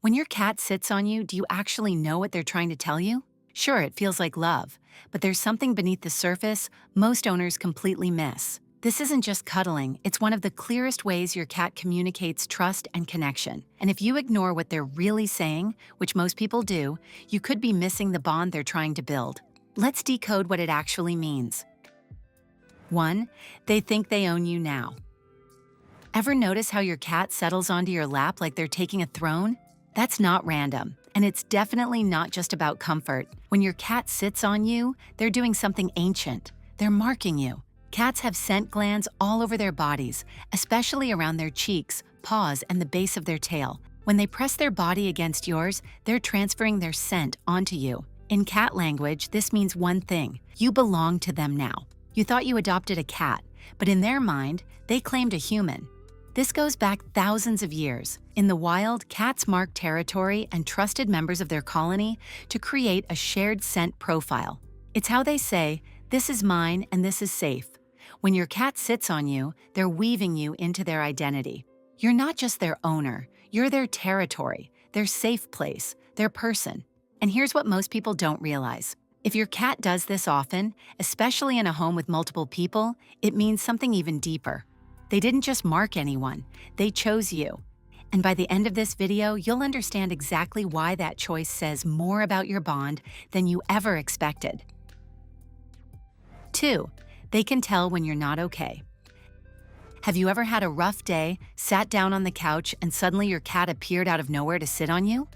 When your cat sits on you, do you actually know what they're trying to tell you? Sure, it feels like love, but there's something beneath the surface most owners completely miss. This isn't just cuddling, it's one of the clearest ways your cat communicates trust and connection. And if you ignore what they're really saying, which most people do, you could be missing the bond they're trying to build. Let's decode what it actually means. 1. They think they own you now. Ever notice how your cat settles onto your lap like they're taking a throne? That's not random, and it's definitely not just about comfort. When your cat sits on you, they're doing something ancient. They're marking you. Cats have scent glands all over their bodies, especially around their cheeks, paws, and the base of their tail. When they press their body against yours, they're transferring their scent onto you. In cat language, this means one thing: you belong to them now. You thought you adopted a cat, but in their mind, they claimed a human. This goes back thousands of years. In the wild, cats mark territory and trusted members of their colony to create a shared scent profile. It's how they say, "This is mine and this is safe." When your cat sits on you, they're weaving you into their identity. You're not just their owner, you're their territory, their safe place, their person. And here's what most people don't realize. If your cat does this often, especially in a home with multiple people, it means something even deeper. They didn't just mark anyone, they chose you. And by the end of this video, you'll understand exactly why that choice says more about your bond than you ever expected. 2. They can tell when you're not okay. Have you ever had a rough day, sat down on the couch, and suddenly your cat appeared out of nowhere to sit on you?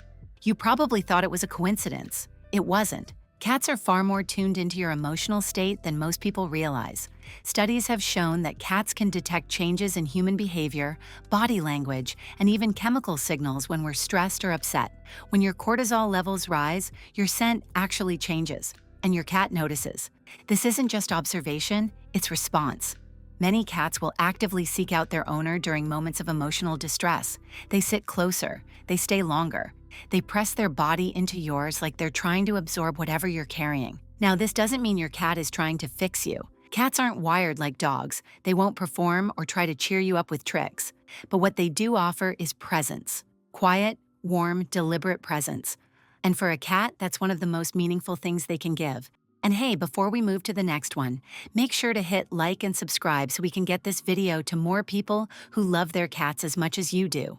You probably thought it was a coincidence. It wasn't. Cats are far more tuned into your emotional state than most people realize. Studies have shown that cats can detect changes in human behavior, body language, and even chemical signals when we're stressed or upset. When your cortisol levels rise, your scent actually changes, and your cat notices. This isn't just observation, it's response. Many cats will actively seek out their owner during moments of emotional distress. They sit closer, they stay longer. They press their body into yours like they're trying to absorb whatever you're carrying. Now, this doesn't mean your cat is trying to fix you. Cats aren't wired like dogs. They won't perform or try to cheer you up with tricks. But what they do offer is presence. Quiet, warm, deliberate presence. And for a cat, that's one of the most meaningful things they can give. And hey, before we move to the next one, make sure to hit like and subscribe so we can get this video to more people who love their cats as much as you do.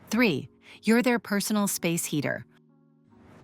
3. You're their personal space heater.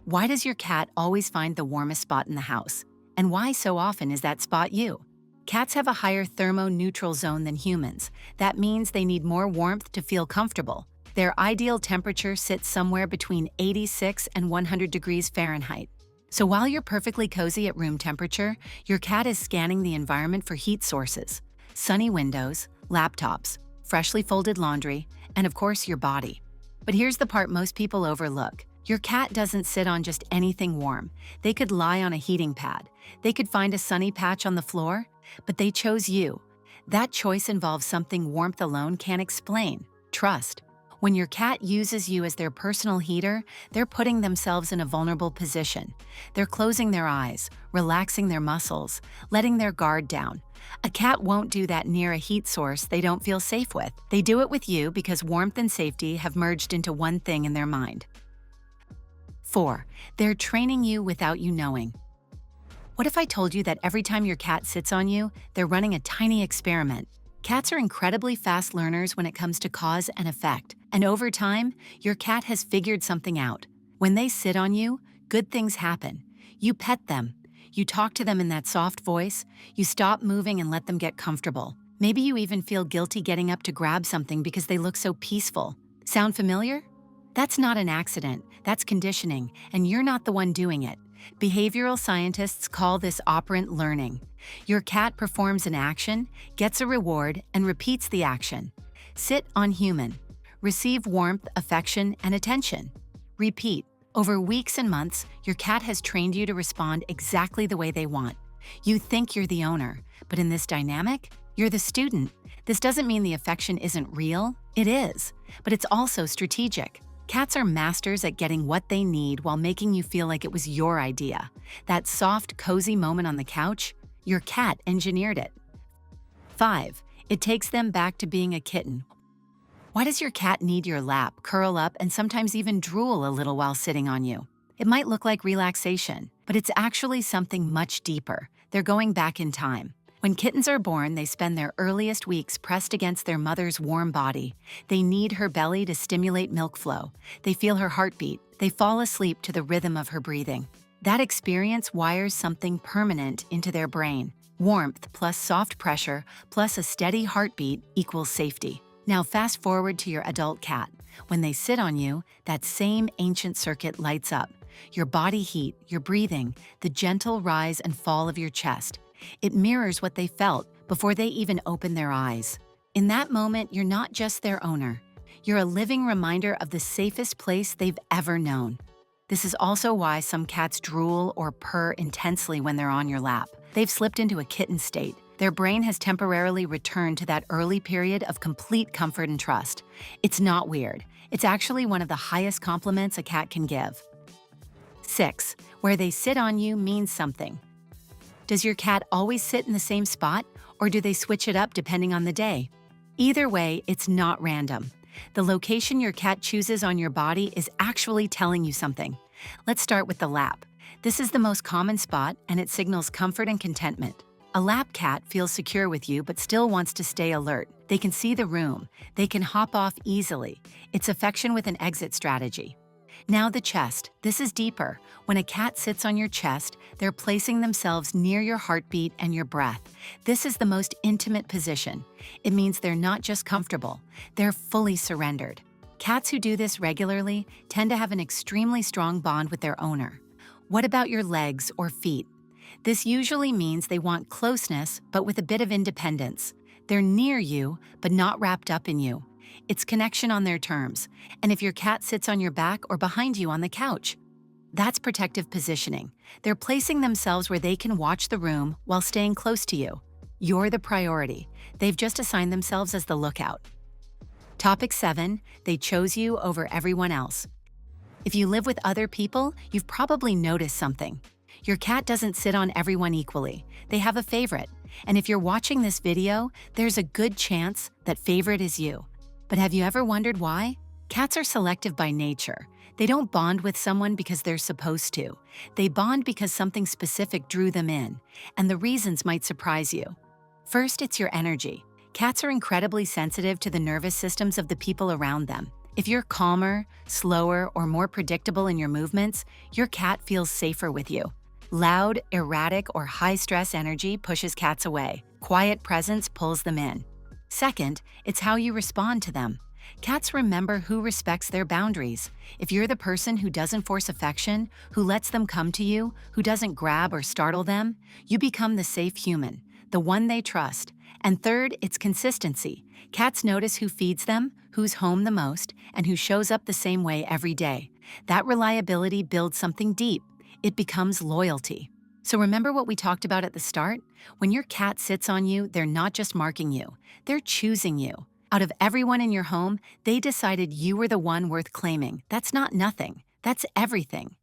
Why does your cat always find the warmest spot in the house? And why so often is that spot you? Cats have a higher thermoneutral zone than humans. That means they need more warmth to feel comfortable. Their ideal temperature sits somewhere between 86 and 100 degrees Fahrenheit. So while you're perfectly cozy at room temperature, your cat is scanning the environment for heat sources: sunny windows, laptops, freshly folded laundry, and of course your body. But here's the part most people overlook. Your cat doesn't sit on just anything warm. They could lie on a heating pad. They could find a sunny patch on the floor, but they chose you. That choice involves something warmth alone can't explain: trust. When your cat uses you as their personal heater, they're putting themselves in a vulnerable position. They're closing their eyes, relaxing their muscles, letting their guard down. A cat won't do that near a heat source they don't feel safe with. They do it with you because warmth and safety have merged into one thing in their mind. 4. They're training you without you knowing. What if I told you that every time your cat sits on you, they're running a tiny experiment? Cats are incredibly fast learners when it comes to cause and effect, and over time, your cat has figured something out. When they sit on you, good things happen. You pet them. You talk to them in that soft voice. You stop moving and let them get comfortable. Maybe you even feel guilty getting up to grab something because they look so peaceful. Sound familiar? That's not an accident. That's conditioning, and you're not the one doing it. Behavioral scientists call this operant learning. Your cat performs an action, gets a reward, and repeats the action. Sit on human. Receive warmth, affection, and attention. Repeat. Over weeks and months, your cat has trained you to respond exactly the way they want. You think you're the owner, but in this dynamic, you're the student. This doesn't mean the affection isn't real. It is, but it's also strategic. Cats are masters at getting what they need while making you feel like it was your idea. That soft, cozy moment on the couch, your cat engineered it. 5. It takes them back to being a kitten. Why does your cat need your lap, curl up, and sometimes even drool a little while sitting on you? It might look like relaxation, but it's actually something much deeper. They're going back in time. When kittens are born, they spend their earliest weeks pressed against their mother's warm body. They knead her belly to stimulate milk flow. They feel her heartbeat. They fall asleep to the rhythm of her breathing. That experience wires something permanent into their brain. Warmth plus soft pressure plus a steady heartbeat equals safety. Now fast forward to your adult cat. When they sit on you, that same ancient circuit lights up. Your body heat, your breathing, the gentle rise and fall of your chest. It mirrors what they felt before they even opened their eyes. In that moment, you're not just their owner. You're a living reminder of the safest place they've ever known. This is also why some cats drool or purr intensely when they're on your lap. They've slipped into a kitten state. Their brain has temporarily returned to that early period of complete comfort and trust. It's not weird. It's actually one of the highest compliments a cat can give. 6. Where they sit on you means something. Does your cat always sit in the same spot, or do they switch it up depending on the day? Either way, it's not random. The location your cat chooses on your body is actually telling you something. Let's start with the lap. This is the most common spot, and it signals comfort and contentment. A lap cat feels secure with you but still wants to stay alert. They can see the room. They can hop off easily. It's affection with an exit strategy. Now the chest. This is deeper. When a cat sits on your chest, they're placing themselves near your heartbeat and your breath. This is the most intimate position. It means they're not just comfortable, they're fully surrendered. Cats who do this regularly tend to have an extremely strong bond with their owner. What about your legs or feet? This usually means they want closeness, but with a bit of independence. They're near you, but not wrapped up in you. It's connection on their terms. And if your cat sits on your back or behind you on the couch, that's protective positioning. They're placing themselves where they can watch the room while staying close to you. You're the priority. They've just assigned themselves as the lookout. Topic 7. They chose you over everyone else. If you live with other people, you've probably noticed something. Your cat doesn't sit on everyone equally. They have a favorite. And if you're watching this video, there's a good chance that favorite is you. But have you ever wondered why? Cats are selective by nature. They don't bond with someone because they're supposed to. They bond because something specific drew them in, and the reasons might surprise you. First, it's your energy. Cats are incredibly sensitive to the nervous systems of the people around them. If you're calmer, slower, or more predictable in your movements, your cat feels safer with you. Loud, erratic, or high-stress energy pushes cats away. Quiet presence pulls them in. Second, it's how you respond to them. Cats remember who respects their boundaries. If you're the person who doesn't force affection, who lets them come to you, who doesn't grab or startle them, you become the safe human, the one they trust. And third, it's consistency. Cats notice who feeds them, who's home the most, and who shows up the same way every day. That reliability builds something deep. It becomes loyalty. So remember what we talked about at the start? When your cat sits on you, they're not just marking you, they're choosing you. Out of everyone in your home, they decided you were the one worth claiming. That's not nothing, that's everything.